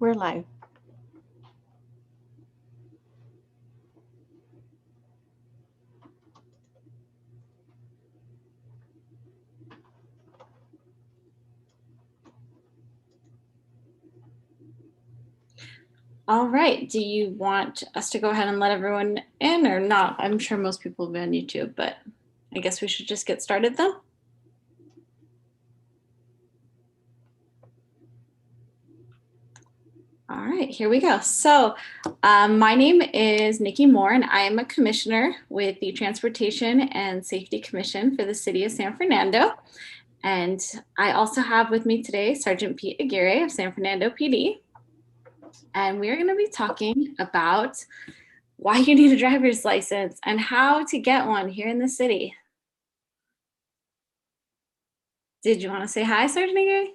We're live. All right, do you want us to go ahead and let everyone in or not? I'm sure most people will be on YouTube, but I guess we should just get started then. All right, here we go. So my name is Nikki Moore, and I am a commissioner with the Transportation and Safety Commission for the City of San Fernando. And I also have with me today Sergeant Pete Aguirre of San Fernando PD. And we're going to be talking about why you need a driver's license and how to get one here in the city. Did you want to say hi, Sergeant Aguirre?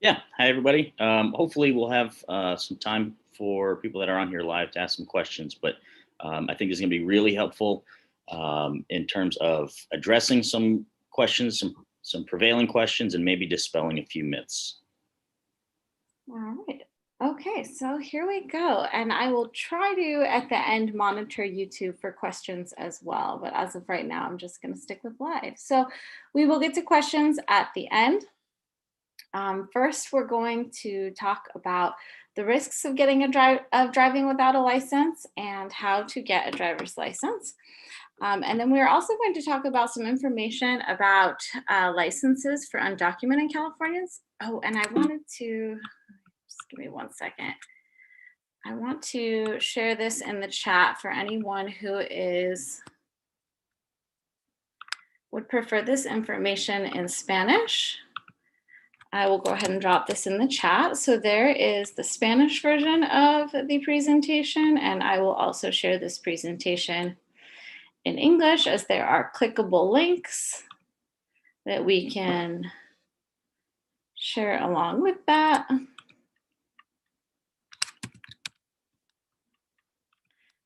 Yeah, hi everybody. Hopefully we'll have some time for people that are on here live to ask some questions, but I think it's going to be really helpful in terms of addressing some questions, some prevailing questions, and maybe dispelling a few myths. All right. Okay, so here we go. And I will try to, at the end, monitor YouTube for questions as well. But as of right now, I'm just going to stick with live. So we will get to questions at the end. First, we're going to talk about the risks of driving without a license and how to get a driver's license. And then we're also going to talk about some information about licenses for undocumented Californians. Oh, and I wanted to, just give me 1 second. I want to share this in the chat for anyone who would prefer this information in Spanish. I will go ahead and drop this in the chat. So there is the Spanish version of the presentation, and I will also share this presentation in English as there are clickable links that we can share along with that.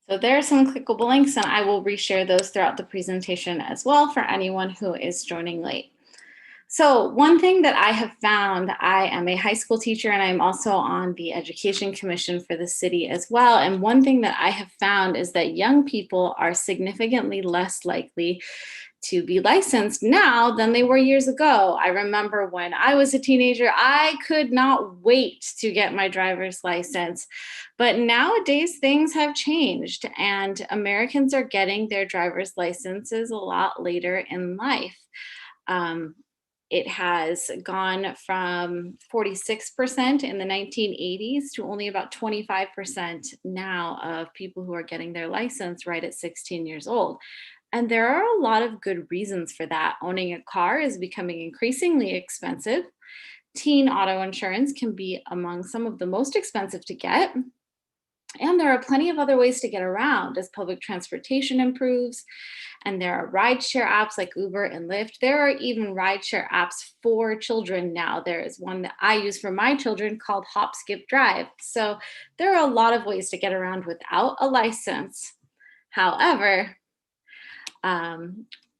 So there are some clickable links, and I will reshare those throughout the presentation as well for anyone who is joining late. So one thing that I have found, I am a high school teacher and I'm also on the Education Commission for the city as well. And one thing that I have found is that young people are significantly less likely to be licensed now than they were years ago. I remember when I was a teenager, I could not wait to get my driver's license. But nowadays things have changed and Americans are getting their driver's licenses a lot later in life. It has gone from 46% in the 1980s to only about 25% now of people who are getting their license right at 16 years old. And there are a lot of good reasons for that. Owning a car is becoming increasingly expensive. Teen auto insurance can be among some of the most expensive to get. And there are plenty of other ways to get around as public transportation improves. And there are rideshare apps like Uber and Lyft. There are even rideshare apps for children now. There is one that I use for my children called Hop, Skip, Drive. So there are a lot of ways to get around without a license. However,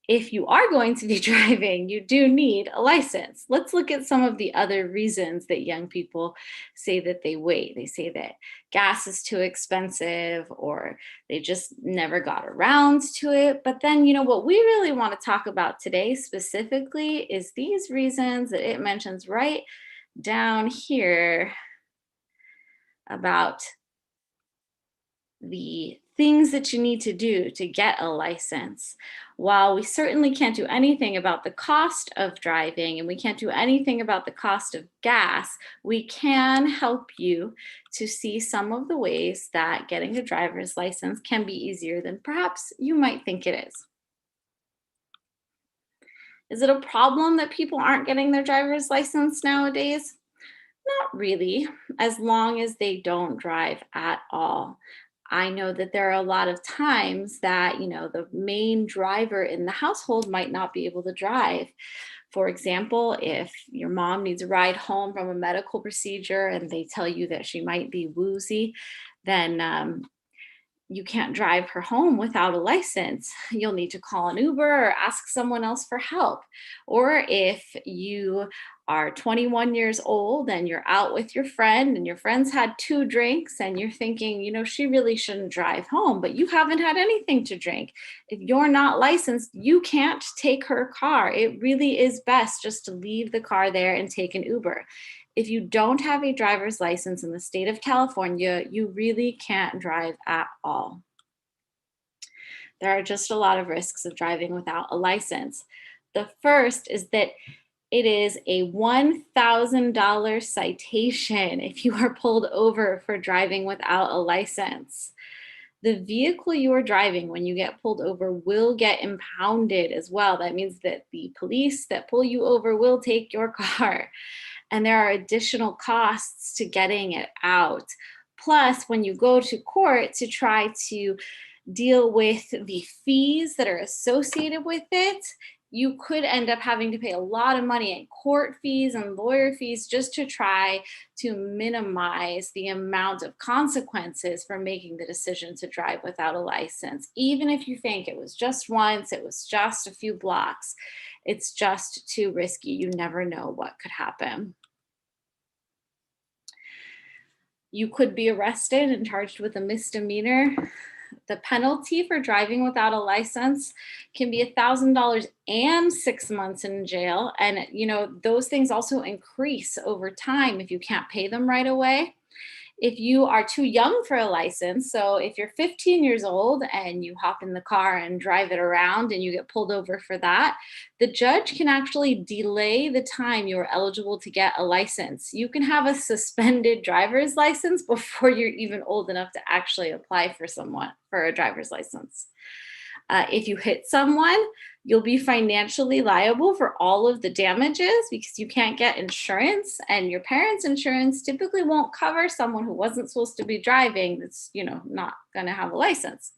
if you are going to be driving, you do need a license. Let's look at some of the other reasons that young people say that they wait. They say that gas is too expensive or they just never got around to it. But then, what we really want to talk about today specifically is these reasons that it mentions right down here about the things that you need to do to get a license. While we certainly can't do anything about the cost of driving and we can't do anything about the cost of gas, we can help you to see some of the ways that getting a driver's license can be easier than perhaps you might think it is. Is it a problem that people aren't getting their driver's license nowadays? Not really, as long as they don't drive at all. I know that there are a lot of times that, the main driver in the household might not be able to drive. For example, if your mom needs a ride home from a medical procedure and they tell you that she might be woozy, then you can't drive her home without a license. You'll need to call an Uber or ask someone else for help. Or if you are 21 years old and you're out with your friend and your friend's had 2 drinks and you're thinking, she really shouldn't drive home, but you haven't had anything to drink. If you're not licensed, you can't take her car. It really is best just to leave the car there and take an Uber. If you don't have a driver's license in the state of California, you really can't drive at all. There are just a lot of risks of driving without a license. The first is that it is a $1,000 citation if you are pulled over for driving without a license. The vehicle you are driving when you get pulled over will get impounded as well. That means that the police that pull you over will take your car. And there are additional costs to getting it out. Plus, when you go to court to try to deal with the fees that are associated with it, you could end up having to pay a lot of money in court fees and lawyer fees just to try to minimize the amount of consequences for making the decision to drive without a license. Even if you think it was just once, it was just a few blocks, it's just too risky. You never know what could happen. You could be arrested and charged with a misdemeanor. The penalty for driving without a license can be $1,000 and 6 months in jail. And, those things also increase over time if you can't pay them right away. If you are too young for a license, so if you're 15 years old and you hop in the car and drive it around and you get pulled over for that, the judge can actually delay the time you're eligible to get a license. You can have a suspended driver's license before you're even old enough to actually apply for a driver's license. If you hit someone, you'll be financially liable for all of the damages because you can't get insurance, and your parents' insurance typically won't cover someone who wasn't supposed to be driving that's, not going to have a license.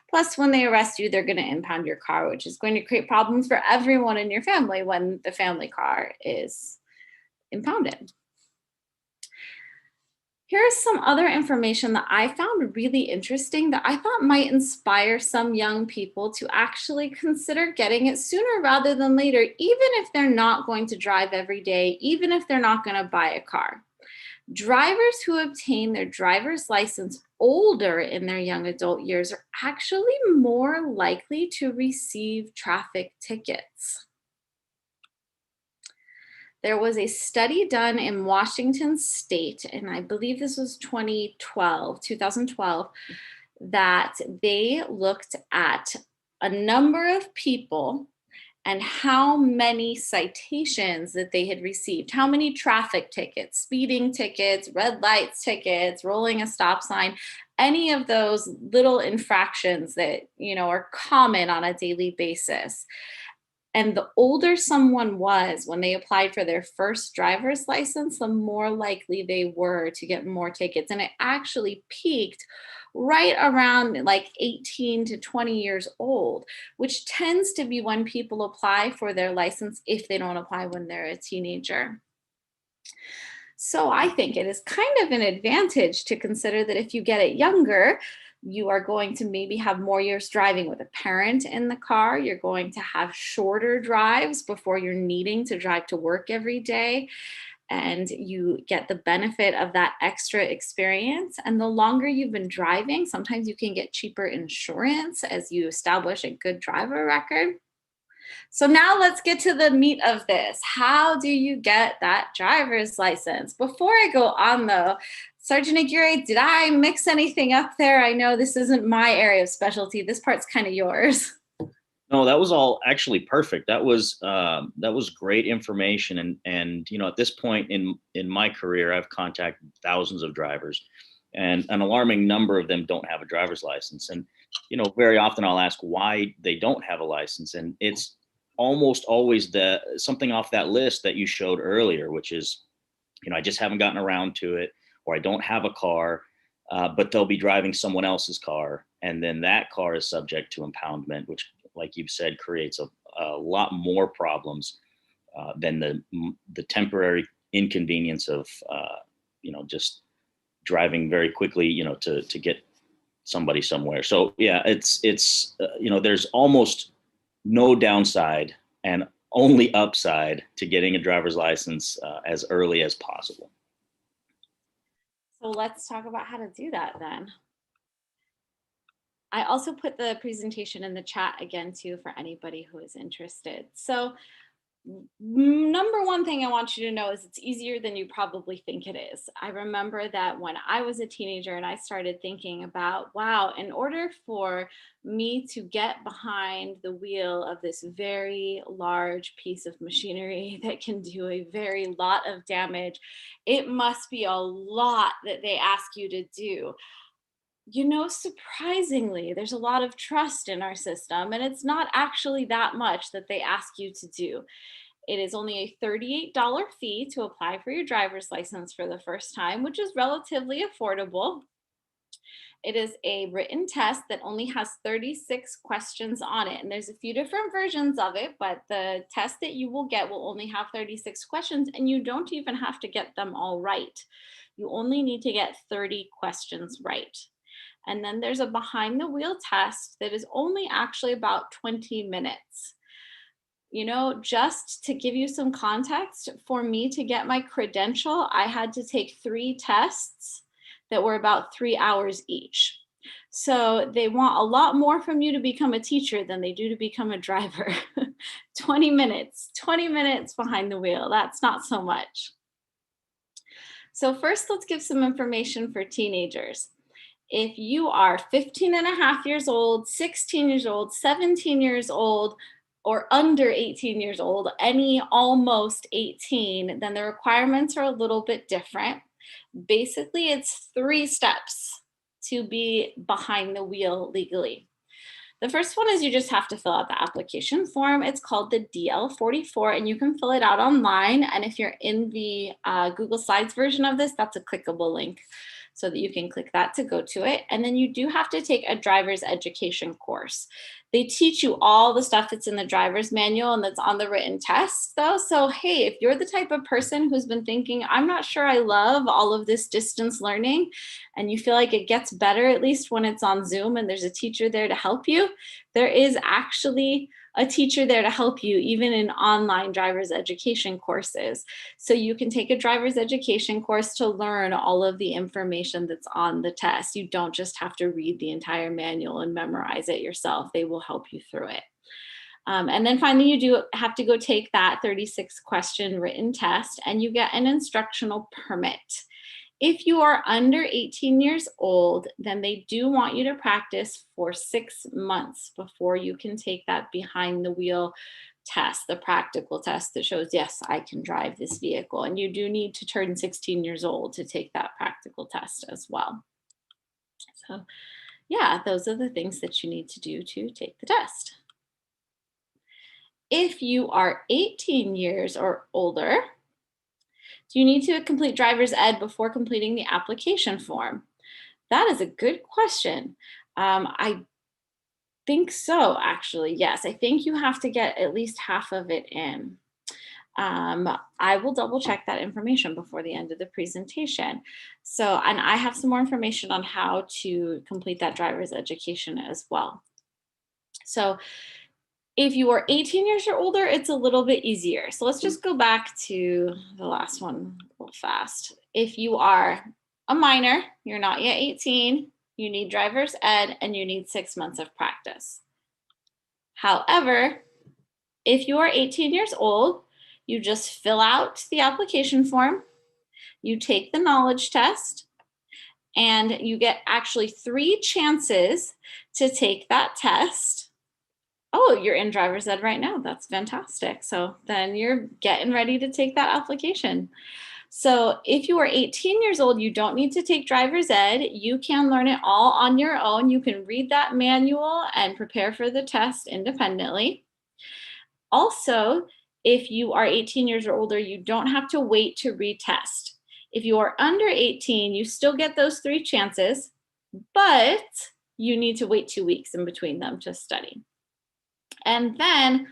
Plus, when they arrest you, they're going to impound your car, which is going to create problems for everyone in your family when the family car is impounded. Here's some other information that I found really interesting that I thought might inspire some young people to actually consider getting it sooner rather than later, even if they're not going to drive every day, even if they're not going to buy a car. Drivers who obtain their driver's license older in their young adult years are actually more likely to receive traffic tickets. There was a study done in Washington State, and I believe this was 2012, that they looked at a number of people and how many citations that they had received, how many traffic tickets, speeding tickets, red lights tickets, rolling a stop sign, any of those little infractions that, are common on a daily basis. And the older someone was when they applied for their first driver's license, the more likely they were to get more tickets. And it actually peaked right around like 18 to 20 years old, which tends to be when people apply for their license if they don't apply when they're a teenager. So I think it is kind of an advantage to consider that if you get it younger, you are going to maybe have more years driving with a parent in the car. You're going to have shorter drives before you're needing to drive to work every day. And you get the benefit of that extra experience. And the longer you've been driving, sometimes you can get cheaper insurance as you establish a good driver record. So now let's get to the meat of this. How do you get that driver's license? Before I go on though, Sergeant Aguirre, did I mix anything up there? I know this isn't my area of specialty. This part's kind of yours. No, that was all actually perfect. That was great information, and at this point in my career, I've contacted thousands of drivers, and an alarming number of them don't have a driver's license. And very often I'll ask why they don't have a license, and it's almost always something off that list that you showed earlier, which is, I just haven't gotten around to it, or I don't have a car, but they'll be driving someone else's car, and then that car is subject to impoundment, which, like you've said, creates a lot more problems than the temporary inconvenience of just driving very quickly, to get somebody somewhere. So yeah, it's there's almost no downside and only upside to getting a driver's license as early as possible. So let's talk about how to do that then. I also put the presentation in the chat again too for anybody who is interested. So number one thing I want you to know is it's easier than you probably think it is. I remember that when I was a teenager and I started thinking about, wow, in order for me to get behind the wheel of this very large piece of machinery that can do a very lot of damage, it must be a lot that they ask you to do. Surprisingly, there's a lot of trust in our system, and it's not actually that much that they ask you to do. It is only a $38 fee to apply for your driver's license for the first time, which is relatively affordable. It is a written test that only has 36 questions on it. And there's a few different versions of it, but the test that you will get will only have 36 questions, and you don't even have to get them all right. You only need to get 30 questions right. And then there's a behind the wheel test that is only actually about 20 minutes. Just to give you some context, for me to get my credential, I had to take 3 tests that were about 3 hours each. So they want a lot more from you to become a teacher than they do to become a driver. 20 minutes behind the wheel. That's not so much. So first, let's give some information for teenagers. If you are 15 and a half years old, 16 years old, 17 years old, or under 18 years old, any almost 18, then the requirements are a little bit different. Basically, it's 3 steps to be behind the wheel legally. The first one is you just have to fill out the application form. It's called the DL-44, and you can fill it out online. And if you're in the Google Slides version of this, that's a clickable link so that you can click that to go to it. And then you do have to take a driver's education course. They teach you all the stuff that's in the driver's manual and that's on the written test though. So, hey, if you're the type of person who's been thinking, I'm not sure I love all of this distance learning, and you feel like it gets better, at least when it's on Zoom and there's a teacher there to help you, there is actually a teacher there to help you, even in online driver's education courses. So you can take a driver's education course to learn all of the information that's on the test. You don't just have to read the entire manual and memorize it yourself. They will help you through it. And then finally, you do have to go take that 36 question written test, and you get an instructional permit. If you are under 18 years old, then they do want you to practice for 6 months before you can take that behind the wheel test, the practical test that shows, yes, I can drive this vehicle. And you do need to turn 16 years old to take that practical test as well. So yeah, those are the things that you need to do to take the test. If you are 18 years or older, you need to complete driver's ed before completing the application form. That is a good question. I think so, actually. Yes, I think you have to get at least half of it in. I will double check that information before the end of the presentation. So, and I have some more information on how to complete that driver's education as well. So, if you are 18 years or older, it's a little bit easier. So let's just go back to the last one real fast. If you are a minor, you're not yet 18, you need driver's ed, and you need 6 months of practice. However, if you are 18 years old, you just fill out the application form, you take the knowledge test, and you get actually 3 chances to take that test. Oh, you're in driver's ed right now. That's fantastic. So then you're getting ready to take that application. So if you are 18 years old, you don't need to take driver's ed. You can learn it all on your own. You can read that manual and prepare for the test independently. Also, if you are 18 years or older, you don't have to wait to retest. If you are under 18, you still get those 3 chances, but you need to wait 2 weeks in between them to study. And then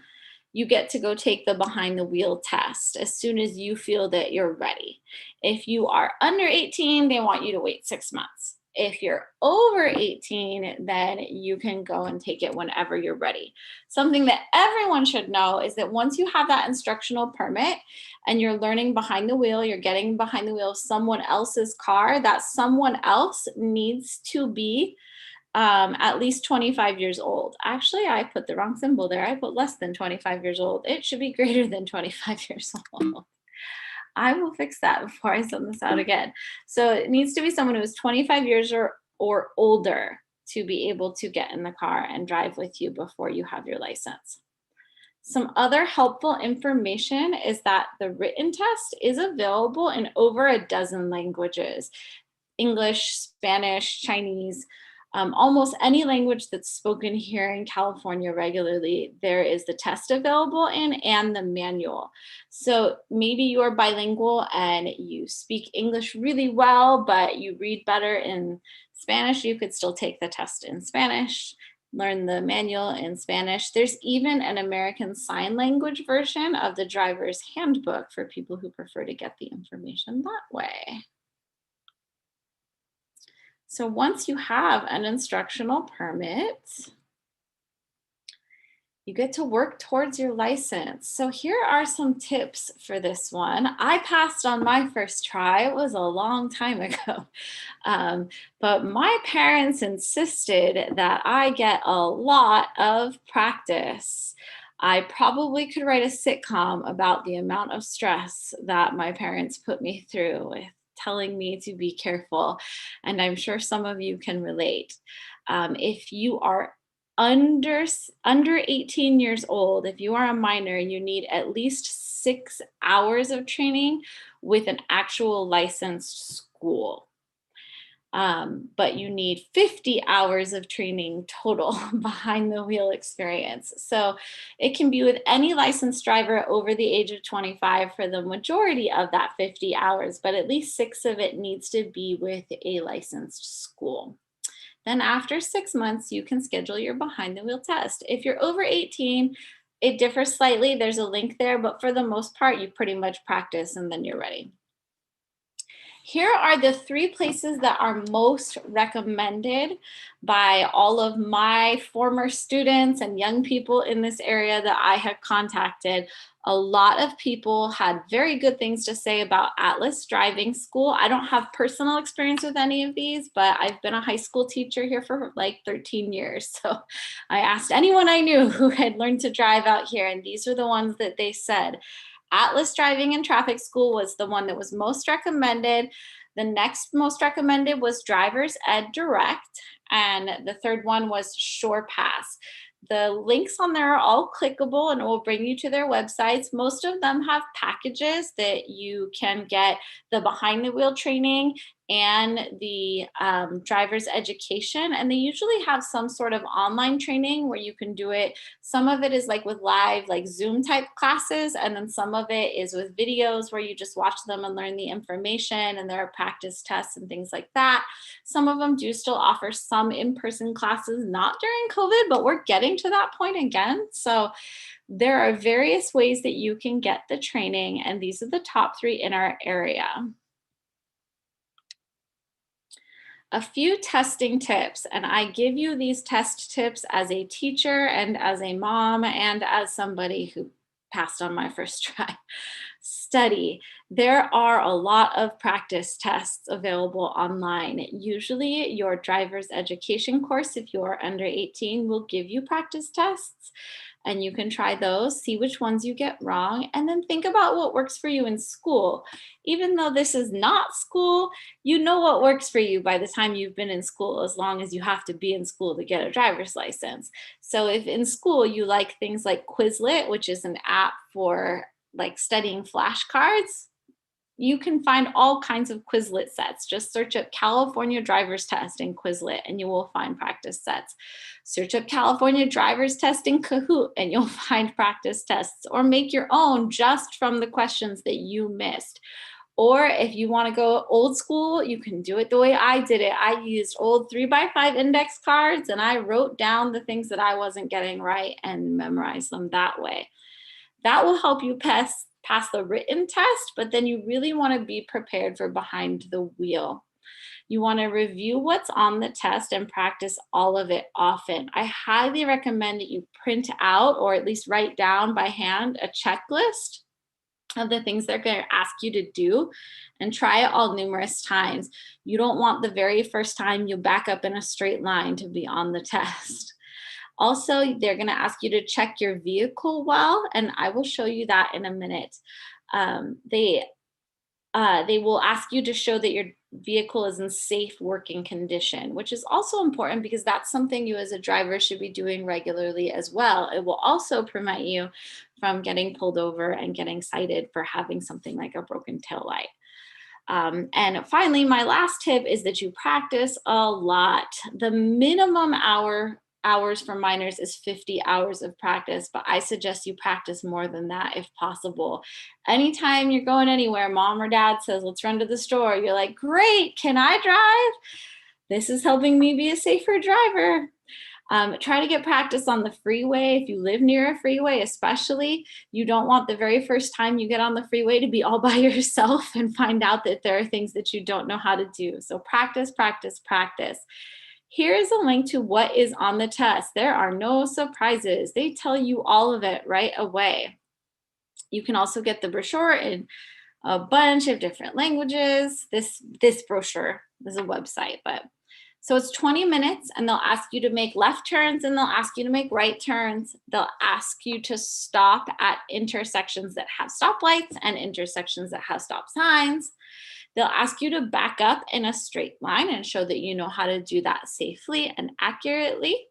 you get to go take the behind the wheel test as soon as you feel that you're ready. If you are under 18, they want you to wait 6 months. If you're over 18, then you can go and take it whenever you're ready. Something that everyone should know is that once you have that instructional permit and you're learning behind the wheel, you're getting behind the wheel of someone else's car, that someone else needs to be at least 25 years old. Actually, I put the wrong symbol there. I put less than 25 years old. It should be greater than 25 years old. I will fix that before I send this out again. So it needs to be someone who is 25 years or older to be able to get in the car and drive with you before you have your license. Some other helpful information is that the written test is available in over a dozen languages: English, Spanish, Chinese, almost any language that's spoken here in California regularly, there is the test available in and the manual. So maybe you are bilingual and you speak English really well, but you read better in Spanish. You could still take the test in Spanish, learn the manual in Spanish. There's even an American Sign Language version of the driver's handbook for people who prefer to get the information that way. So once you have an instructional permit, you get to work towards your license. So here are some tips for this one. I passed on my first try. It was a long time ago. But my parents insisted that I get a lot of practice. I probably could write a sitcom about the amount of stress that my parents put me through with telling me to be careful. And I'm sure some of you can relate. If you are under 18 years old, if you are a minor, you need at least 6 hours of training with an actual licensed school. But you need 50 hours of training total behind the wheel experience. So it can be with any licensed driver over the age of 25 for the majority of that 50 hours, but at least 6 of it needs to be with a licensed school. Then after 6 months, you can schedule your behind the wheel test. If you're over 18, it differs slightly. There's a link there, but for the most part, you pretty much practice and then you're ready. Here are the 3 places that are most recommended by all of my former students and young people in this area that I have contacted. A lot of people had very good things to say about Atlas Driving School. I don't have personal experience with any of these, but I've been a high school teacher here for like 13 years. So I asked anyone I knew who had learned to drive out here, and these are the ones that they said. Atlas Driving and Traffic School was the one that was most recommended. The next most recommended was Driver's Ed Direct, and the third one was Shore Pass. The links on there are all clickable and it will bring you to their websites. Most of them have packages that you can get the behind the wheel training and the driver's education. And they usually have some sort of online training where you can do it. Some of it is like with live, like Zoom type classes. And then some of it is with videos where you just watch them and learn the information. And there are practice tests and things like that. Some of them do still offer some in-person classes, not during COVID, but we're getting to that point again. So there are various ways that you can get the training. And these are the top 3 in our area. A few testing tips, and I give you these test tips as a teacher and as a mom and as somebody who passed on my first try. Study. There are a lot of practice tests available online. Usually your driver's education course, if you are under 18, will give you practice tests. And you can try those, see which ones you get wrong, and then think about what works for you in school. Even though this is not school, you know what works for you by the time you've been in school, as long as you have to be in school to get a driver's license. So if in school you like things like Quizlet, which is an app for like studying flashcards, you can find all kinds of Quizlet sets. Just search up California driver's test in Quizlet and you will find practice sets. Search up California driver's test in Kahoot and you'll find practice tests, or make your own just from the questions that you missed. Or if you want to go old school, you can do it the way I did it. I used old 3x5 index cards and I wrote down the things that I wasn't getting right and memorized them that way. That will help you pass the written test, but then you really want to be prepared for behind the wheel. You want to review what's on the test and practice all of it often. I highly recommend that you print out or at least write down by hand a checklist of the things they're going to ask you to do and try it all numerous times. You don't want the very first time you back up in a straight line to be on the test. Also, they're going to ask you to check your vehicle well, and I will show you that in a minute. They will ask you to show that your vehicle is in safe working condition, which is also important because that's something you as a driver should be doing regularly as well. It will also prevent you from getting pulled over and getting cited for having something like a broken taillight. And finally, my last tip is that you practice a lot. The minimum hours for minors is 50 hours of practice, but I suggest you practice more than that if possible. Anytime you're going anywhere, mom or dad says, let's run to the store. You're like, great, can I drive? This is helping me be a safer driver. Try to get practice on the freeway. If you live near a freeway, especially, you don't want the very first time you get on the freeway to be all by yourself and find out that there are things that you don't know how to do. So practice, practice, practice. Here is a link to what is on the test. There are no surprises. They tell you all of it right away. You can also get the brochure in a bunch of different languages. This brochure is a website, but so it's 20 minutes and they'll ask you to make left turns and they'll ask you to make right turns. They'll ask you to stop at intersections that have stoplights and intersections that have stop signs. They'll ask you to back up in a straight line and show that you know how to do that safely and accurately.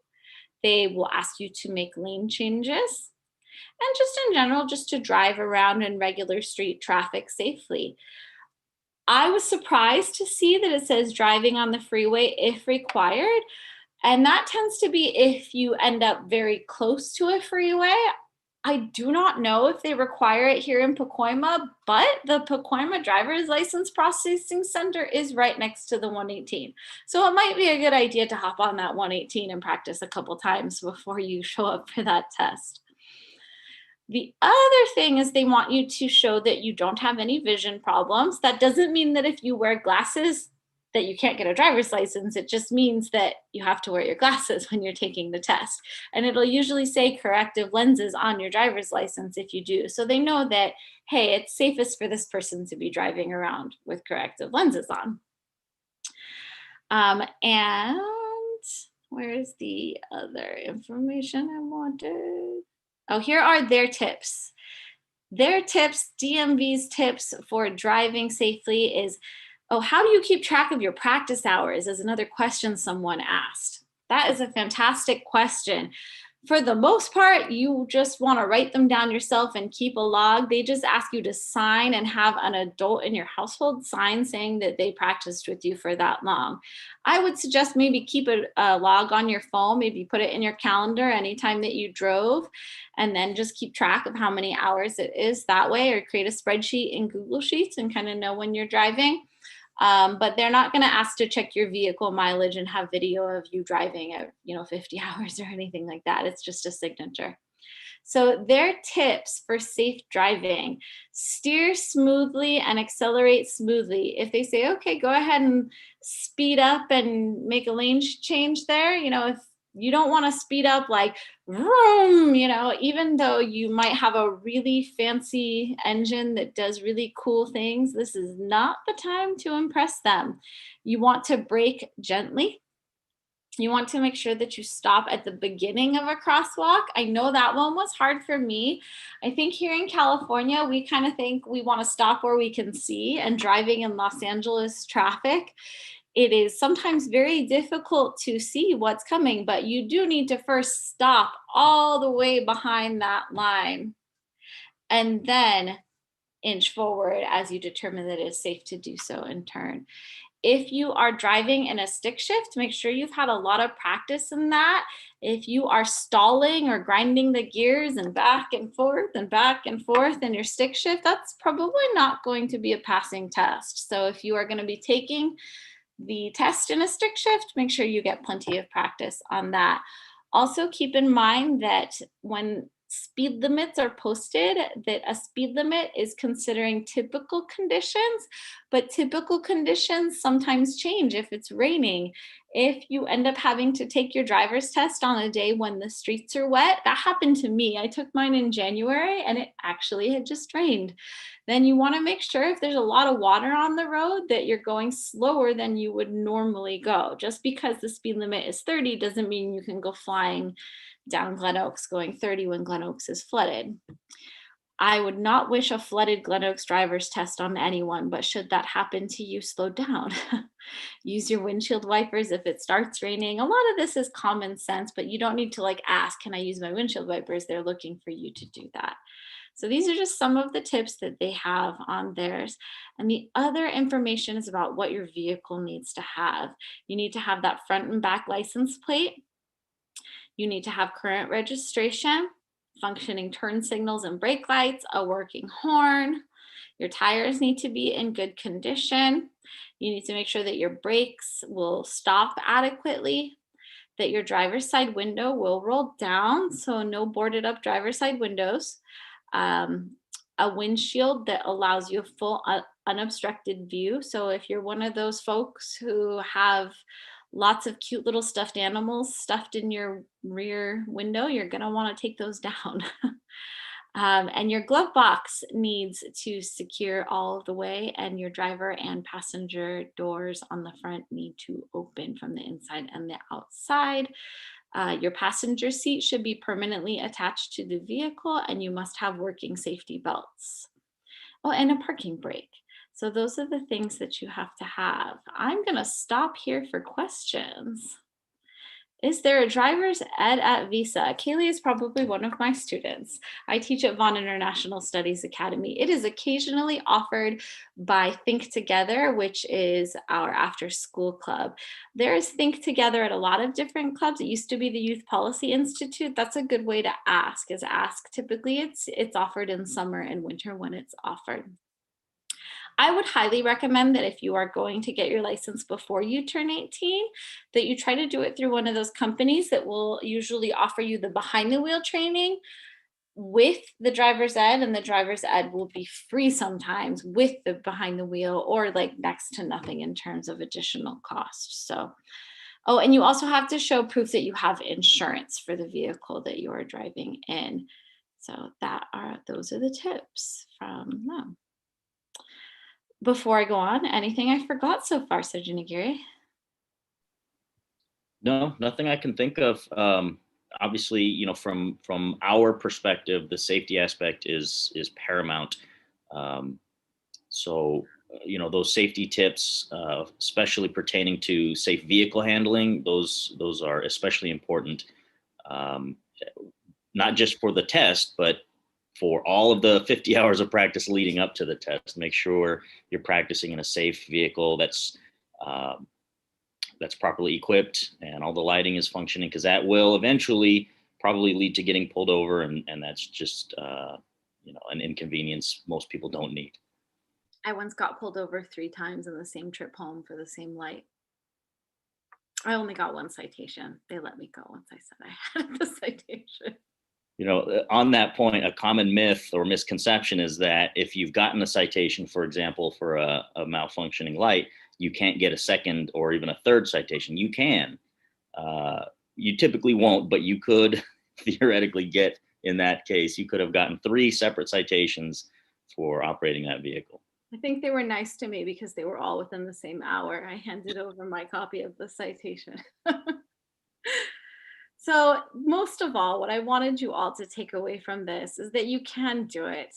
They will ask you to make lane changes and just in general, just to drive around in regular street traffic safely. I was surprised to see that it says driving on the freeway if required. And that tends to be if you end up very close to a freeway. I do not know if they require it here in Pacoima, but the Pacoima Driver's License Processing Center is right next to the 118. So it might be a good idea to hop on that 118 and practice a couple times before you show up for that test. The other thing is they want you to show that you don't have any vision problems. That doesn't mean that if you wear glasses that you can't get a driver's license. It just means that you have to wear your glasses when you're taking the test. And it'll usually say corrective lenses on your driver's license if you do. So they know that, hey, it's safest for this person to be driving around with corrective lenses on. And where's the other information I wanted? Oh, here are their tips. Their tips, DMV's tips for driving safely is, oh, how do you keep track of your practice hours? Is another question someone asked. That is a fantastic question. For the most part, you just want to write them down yourself and keep a log. They just ask you to sign and have an adult in your household sign saying that they practiced with you for that long. I would suggest maybe keep a log on your phone, maybe put it in your calendar anytime that you drove, and then just keep track of how many hours it is that way, or create a spreadsheet in Google Sheets and kind of know when you're driving. But they're not going to ask to check your vehicle mileage and have video of you driving at 50 hours or anything like that. It's just a signature. So their tips for safe driving: steer smoothly and accelerate smoothly. If they say, okay, go ahead and speed up and make a lane change there, if you don't want to speed up like vroom, even though you might have a really fancy engine that does really cool things, this is not the time to impress them. You want to brake gently. You want to make sure that you stop at the beginning of a crosswalk. I know that one was hard for me. I think here in California, we kind of think we want to stop where we can see, and driving in Los Angeles traffic, it is sometimes very difficult to see what's coming, but you do need to first stop all the way behind that line and then inch forward as you determine that it is safe to do so and turn. If you are driving in a stick shift, make sure you've had a lot of practice in that. If you are stalling or grinding the gears and back and forth in your stick shift, that's probably not going to be a passing test. So if you are going to be taking the test in a stick shift, make sure you get plenty of practice on that. Also keep in mind that when speed limits are posted, that a speed limit is considering typical conditions, but typical conditions sometimes change if it's raining. If you end up having to take your driver's test on a day when the streets are wet, that happened to me. I took mine in January and it actually had just rained. Then you want to make sure if there's a lot of water on the road that you're going slower than you would normally go. Just because the speed limit is 30 doesn't mean you can go flying down Glen Oaks going 30 when Glen Oaks is flooded. I would not wish a flooded Glen Oaks driver's test on anyone, but should that happen to you, slow down. Use your windshield wipers if it starts raining. A lot of this is common sense, but you don't need to like ask, can I use my windshield wipers? They're looking for you to do that. So these are just some of the tips that they have on theirs. And the other information is about what your vehicle needs to have. You need to have that front and back license plate. You need to have current registration, functioning turn signals and brake lights, a working horn. Your tires need to be in good condition. You need to make sure that your brakes will stop adequately, that your driver's side window will roll down, so no boarded up driver's side windows. A windshield that allows you a full unobstructed view. So if you're one of those folks who have lots of cute little stuffed animals stuffed in your rear window, you're going to want to take those down. And your glove box needs to secure all of the way, and your driver and passenger doors on the front need to open from the inside and the outside. Your passenger seat should be permanently attached to the vehicle, and you must have working safety belts. Oh, and a parking brake. So those are the things that you have to have. I'm going to stop here for questions. Is there a driver's ed at Visa? Kaylee is probably one of my students. I teach at Vaughn International Studies Academy. It is occasionally offered by Think Together, which is our after school club. There is Think Together at a lot of different clubs. It used to be the Youth Policy Institute. That's a good way to ask, is ask. Typically it's offered in summer and winter when it's offered. I would highly recommend that if you are going to get your license before you turn 18, that you try to do it through one of those companies that will usually offer you the behind the wheel training with the driver's ed, and the driver's ed will be free sometimes with the behind the wheel, or like next to nothing in terms of additional cost. So, oh, and you also have to show proof that you have insurance for the vehicle that you are driving in. So those are the tips from them. Before I go on, anything I forgot so far, Sergeant Aguirre? No, nothing I can think of. Obviously, from our perspective, the safety aspect is paramount. So, those safety tips, especially pertaining to safe vehicle handling, those are especially important. Not just for the test, but for all of the 50 hours of practice leading up to the test. Make sure you're practicing in a safe vehicle that's properly equipped and all the lighting is functioning, because that will eventually probably lead to getting pulled over, and that's just an inconvenience most people don't need. I once got pulled over 3 times in the same trip home for the same light. I only got 1 citation. They let me go once I said I had the citation. On that point, a common myth or misconception is that if you've gotten a citation, for example, for a malfunctioning light, you can't get a second or even a third citation. You can. You typically won't, but you could theoretically get, in that case, you could have gotten 3 separate citations for operating that vehicle. I think they were nice to me because they were all within the same hour. I handed over my copy of the citation. So most of all, what I wanted you all to take away from this is that you can do it.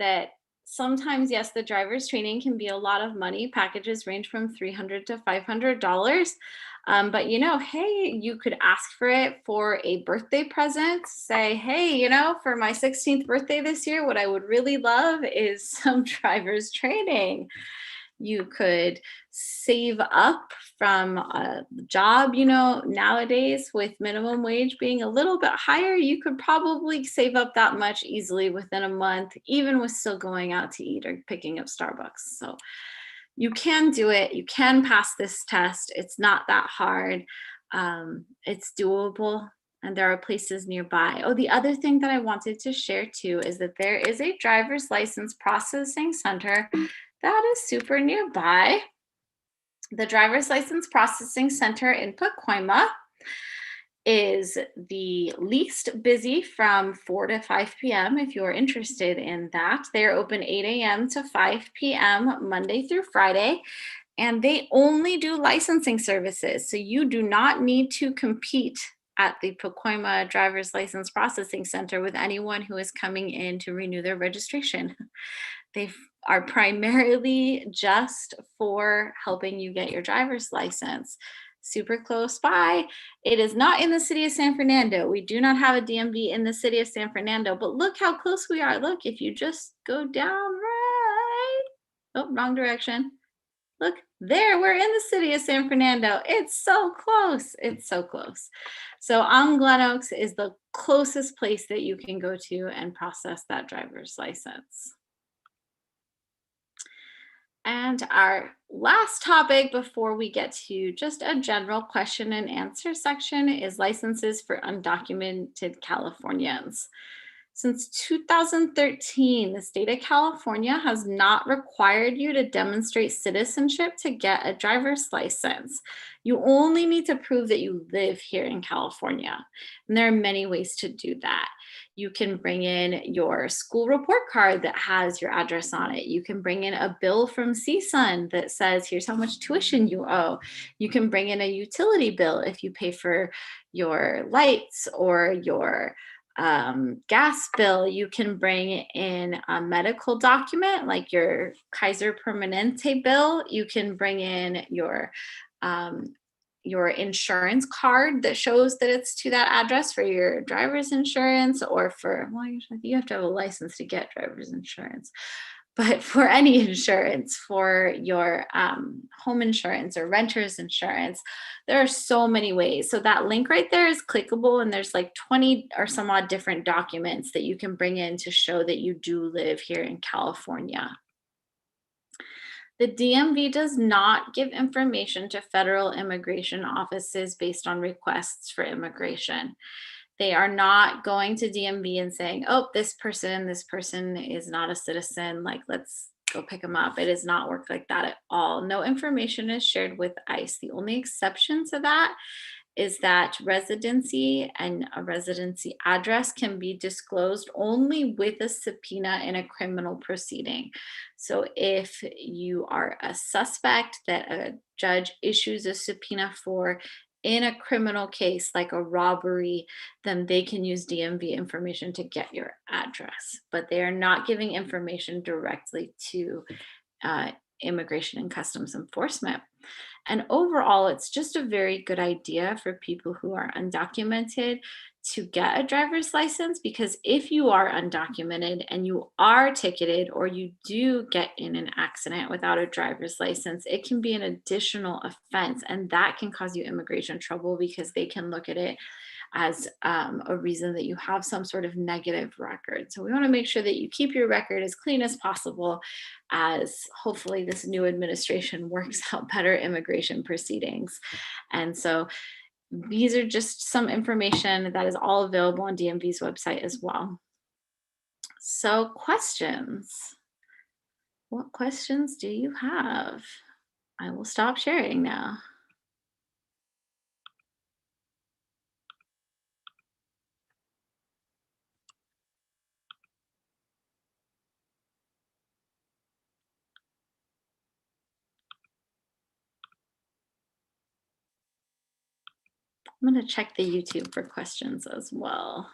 That sometimes, yes, the driver's training can be a lot of money. Packages range from $300 to $500. But hey, you could ask for it for a birthday present. Say, hey, for my 16th birthday this year, what I would really love is some driver's training. You could save up from a job, nowadays with minimum wage being a little bit higher, you could probably save up that much easily within a month, even with still going out to eat or picking up Starbucks. So you can do it. You can pass this test. It's not that hard. It's doable. and there are places nearby. Oh, the other thing that I wanted to share too is that there is a driver's license processing center that is super nearby. The driver's license processing center in Pacoima is the least busy from 4 to 5 p.m. if you're interested in that. They're open 8 a.m. to 5 p.m. Monday through Friday, and they only do licensing services. So you do not need to compete at the Pacoima Driver's License Processing Center with anyone who is coming in to renew their registration. They are primarily just for helping you get your driver's license. Super close by. It is not in the city of San Fernando. We do not have a DMV in the city of San Fernando, but look how close we are. Look, if you just go down right. Oh, wrong direction. Look, there, we're in the city of San Fernando. It's so close. It's so close. So Glen Oaks is the closest place that you can go to and process that driver's license. And our last topic before we get to just a general question and answer section is licenses for undocumented Californians. Since 2013, the state of California has not required you to demonstrate citizenship to get a driver's license. You only need to prove that you live here in California. And there are many ways to do that. You can bring in your school report card that has your address on it. You can bring in a bill from CSUN that says, here's how much tuition you owe. You can bring in a utility bill if you pay for your lights or your gas bill. You can bring in a medical document like your Kaiser Permanente bill. You can bring in your insurance card that shows that it's to that address for your driver's insurance, or for, well, you have to have a license to get driver's insurance, but for any insurance, for your home insurance or renter's insurance. There are so many ways. So that link right there is clickable, and there's like 20 or some odd different documents that you can bring in to show that you do live here in California. The DMV does not give information to federal immigration offices based on requests for immigration. They are not going to DMV and saying, oh, this person is not a citizen, like, let's go pick them up. It does not work like that at all. No information is shared with ICE. The only exception to that is that residency and a residency address can be disclosed only with a subpoena in a criminal proceeding. So if you are a suspect that a judge issues a subpoena for in a criminal case like a robbery, then they can use DMV information to get your address, but they are not giving information directly to Immigration and Customs Enforcement. And overall, it's just a very good idea for people who are undocumented to get a driver's license, because if you are undocumented and you are ticketed or you do get in an accident without a driver's license, it can be an additional offense, and that can cause you immigration trouble because they can look at it as a reason that you have some sort of negative record. So we want to make sure that you keep your record as clean as possible, as hopefully this new administration works out better immigration proceedings. And so these are just some information that is all available on DMV's website as well. So questions. What questions do you have? I will stop sharing now. I'm going to check the YouTube for questions as well.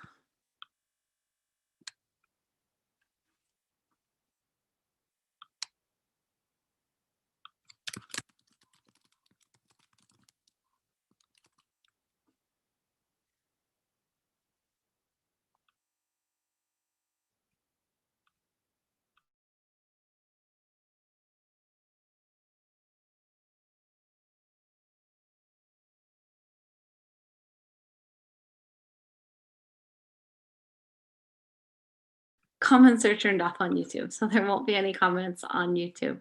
Comments are turned off on YouTube, so there won't be any comments on YouTube.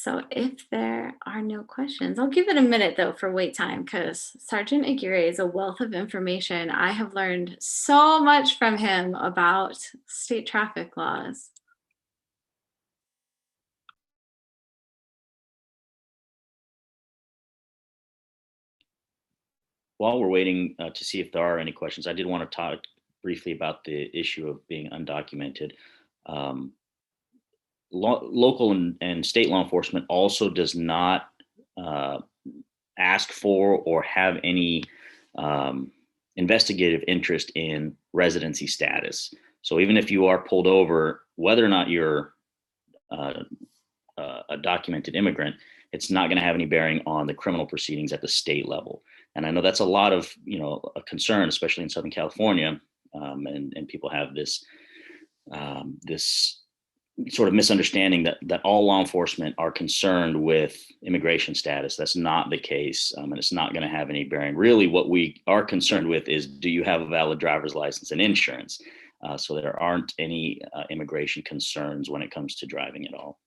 So if there are no questions, I'll give it a minute though for wait time because Sergeant Aguirre is a wealth of information. I have learned so much from him about state traffic laws. While we're waiting to see if there are any questions, I did want to talk briefly about the issue of being undocumented. Um, Local and state law enforcement also does not uh, ask for or have any investigative interest in residency status. So even if you are pulled over, whether or not you're a documented immigrant, it's not going to have any bearing on the criminal proceedings at the state level. And I know that's a lot of a concern, especially in Southern California, and people have this this sort of misunderstanding that all law enforcement are concerned with immigration status. That's not the case, and it's not going to have any bearing. Really, what we are concerned with is, do you have a valid driver's license and insurance? So there aren't any immigration concerns when it comes to driving at all.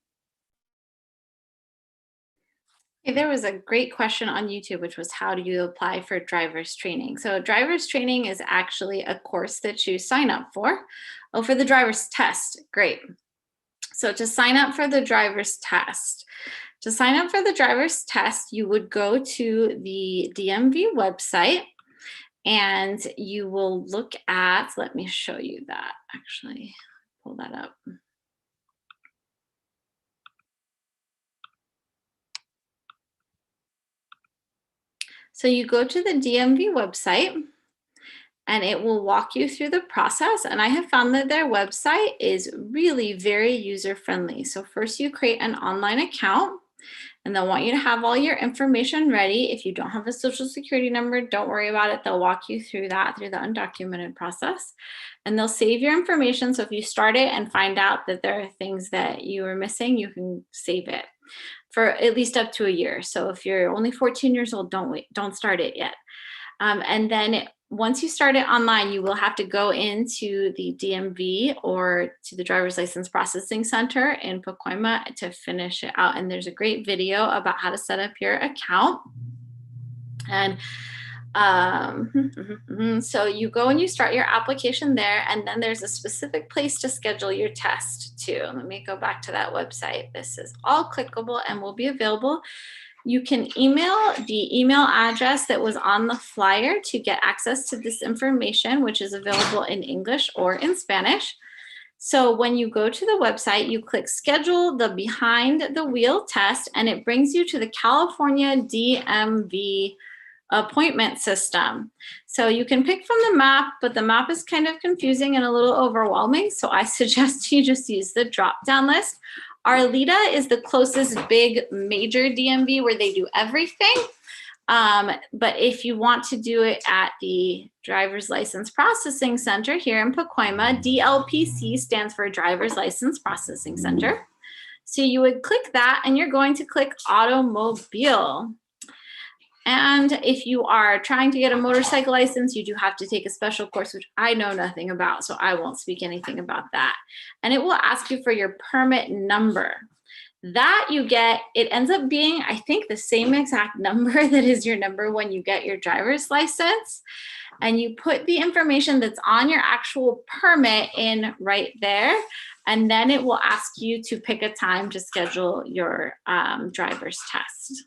Okay, there was a great question on YouTube, which was how do you apply for driver's training? So driver's training is actually a course that you sign up for. Oh, for the driver's test, great. So to sign up for the driver's test, you would go to the DMV website and you will look at, let me show you that actually, pull that up. So you go to the DMV website and it will walk you through the process. And I have found that their website is really very user-friendly. So first you create an online account and they'll want you to have all your information ready. If you don't have a social security number, don't worry about it. They'll walk you through that through the undocumented process. And they'll save your information. So if you start it and find out that there are things that you are missing, you can save it for at least up to a year. So if you're only 14 years old, don't start it yet. And then once you start it online, you will have to go into the DMV or to the driver's license processing center in Pacoima to finish it out. And there's a great video about how to set up your account. And so you go and you start your application there, and then there's a specific place to schedule your test too. Let me go back to that website. This is all clickable and will be available. You can email the email address that was on the flyer to get access to this information, which is available in English or in Spanish. So when you go to the website, you click schedule the behind the wheel test, and it brings you to the California DMV appointment system. So you can pick from the map, but the map is kind of confusing and a little overwhelming. So I suggest you just use the drop-down list. Arleta is the closest big major DMV where they do everything. But if you want to do it at the Driver's License Processing Center here in Pacoima, DLPC stands for Driver's License Processing Center. So you would click that and you're going to click automobile. And if you are trying to get a motorcycle license, you do have to take a special course, which I know nothing about, so I won't speak anything about that. And it will ask you for your permit number. That you get, it ends up being, I think, the same exact number that is your number when you get your driver's license. And you put the information that's on your actual permit in right there. And then it will ask you to pick a time to schedule your driver's test.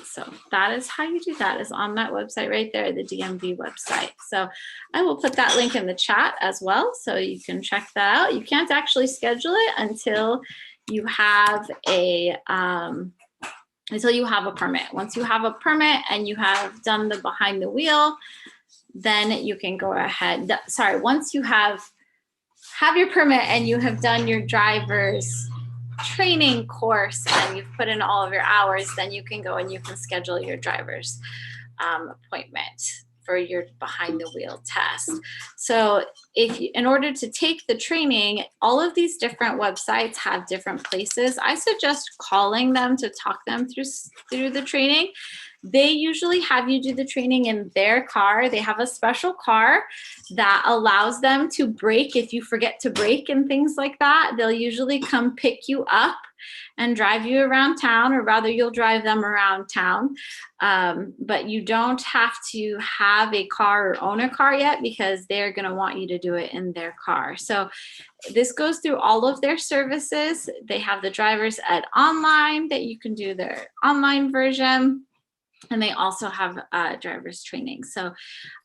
So that is how you do that, is on that website right there, the DMV website. So I will put that link in the chat as well, so you can check that out. You can't actually schedule it until you have a permit. Once you have a permit and you have done the behind the wheel, then you can go ahead. Once you have your permit and you have done your driver's training course and you've put in all of your hours, then you can go and you can schedule your driver's appointment for your behind the wheel test. So in order to take the training, all of these different websites have different places. I suggest calling them to talk them through the training. They usually have you do the training in their car. They have a special car that allows them to brake if you forget to brake and things like that. They'll usually come pick you up and drive you around town, or rather you'll drive them around town. But you don't have to have a car or own a car yet, because they're going to want you to do it in their car. So this goes through all of their services. They have the driver's ed online that you can do their online version. And they also have driver's training. So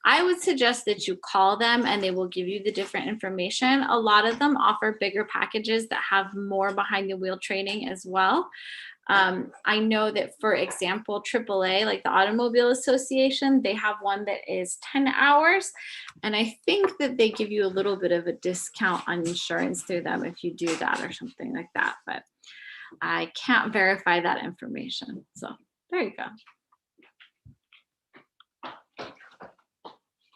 I would suggest that you call them and they will give you the different information. A lot of them offer bigger packages that have more behind the wheel training as well. I know that, for example, AAA, like the Automobile Association, they have one that is 10 hours. And I think that they give you a little bit of a discount on insurance through them if you do that or something like that. But I can't verify that information. So there you go.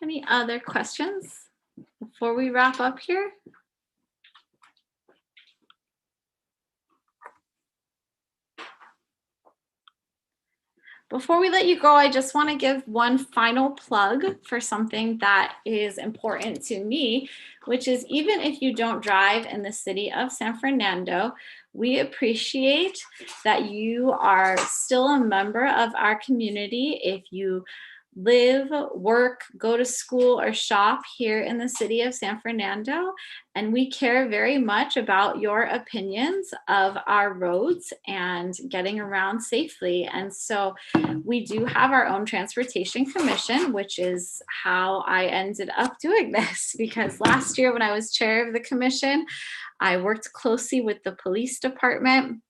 Any other questions before we wrap up here? Before we let you go, I just want to give one final plug for something that is important to me, which is, even if you don't drive in the city of San Fernando, we appreciate that you are still a member of our community. If you live, work, go to school, or shop here in the city of San Fernando, and we care very much about your opinions of our roads and getting around safely. And so we do have our own transportation commission, which is how I ended up doing this, because last year when I was chair of the commission, I worked closely with the police department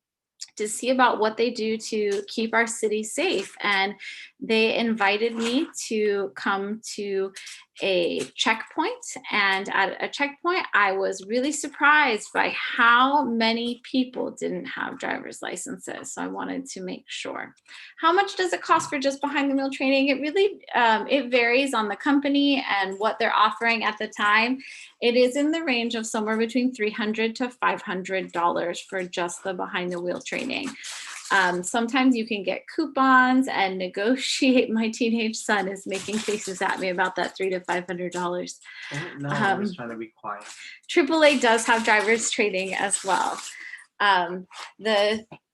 to see about what they do to keep our city safe. And they invited me to come to a checkpoint. And at a checkpoint, I was really surprised by how many people didn't have driver's licenses. So I wanted to make sure. How much does it cost for just behind the wheel training? It really, it varies on the company and what they're offering at the time. It is in the range of somewhere between $300 to $500 for just the behind the wheel training. Sometimes you can get coupons and negotiate. My teenage son is making faces at me about that $300 to $500. No, I'm just trying to be quiet. AAA does have driver's training as well.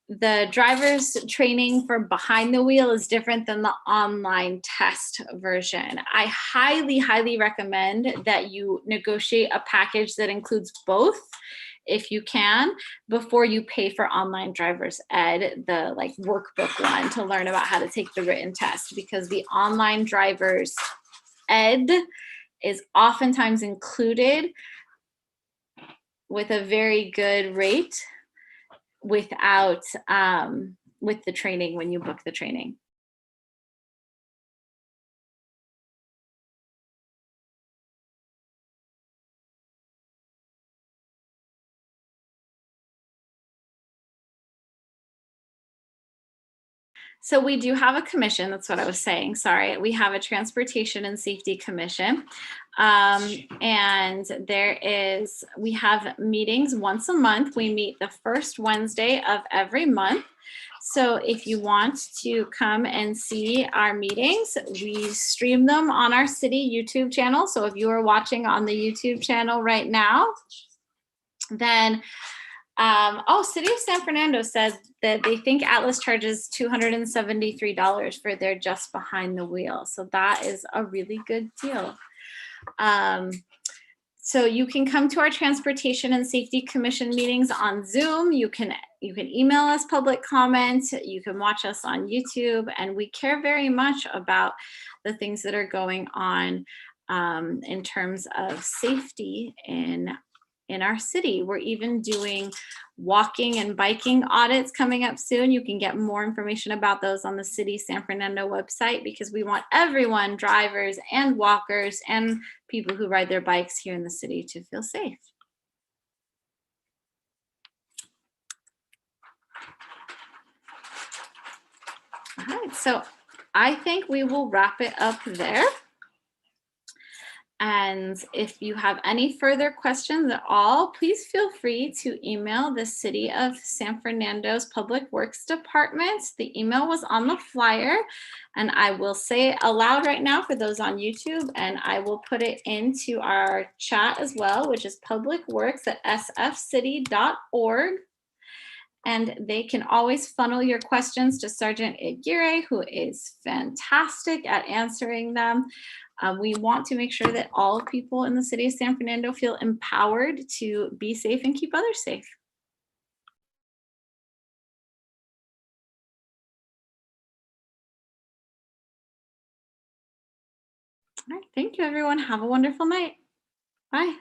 The driver's training for behind the wheel is different than the online test version. I highly, highly recommend that you negotiate a package that includes both, if you can, before you pay for online driver's ed, the like workbook one, to learn about how to take the written test, because the online driver's ed is oftentimes included with a very good rate without with the training when you book the training. So we do have a commission. That's what I was saying. Sorry. We have a Transportation and Safety Commission. And we have meetings once a month. We meet the first Wednesday of every month. So if you want to come and see our meetings, we stream them on our city YouTube channel. So if you are watching on the YouTube channel right now, then City of San Fernando said that they think Atlas charges $273 for their just behind the wheel. So that is a really good deal. So you can come to our Transportation and Safety Commission meetings on Zoom. You can email us public comment. You can watch us on YouTube, and we care very much about the things that are going on in terms of safety in our city. We're even doing walking and biking audits coming up soon. You can get more information about those on the City San Fernando website, because we want everyone, drivers and walkers and people who ride their bikes here in the city, to feel safe. All right, so I think we will wrap it up there. And if you have any further questions at all, please feel free to email the City of San Fernando's Public Works Department. The email was on the flyer, and I will say it aloud right now for those on YouTube, and I will put it into our chat as well, which is publicworks@sfcity.org. And they can always funnel your questions to Sergeant Aguirre, who is fantastic at answering them. We want to make sure that all people in the city of San Fernando feel empowered to be safe and keep others safe. All right, thank you, everyone. Have a wonderful night. Bye.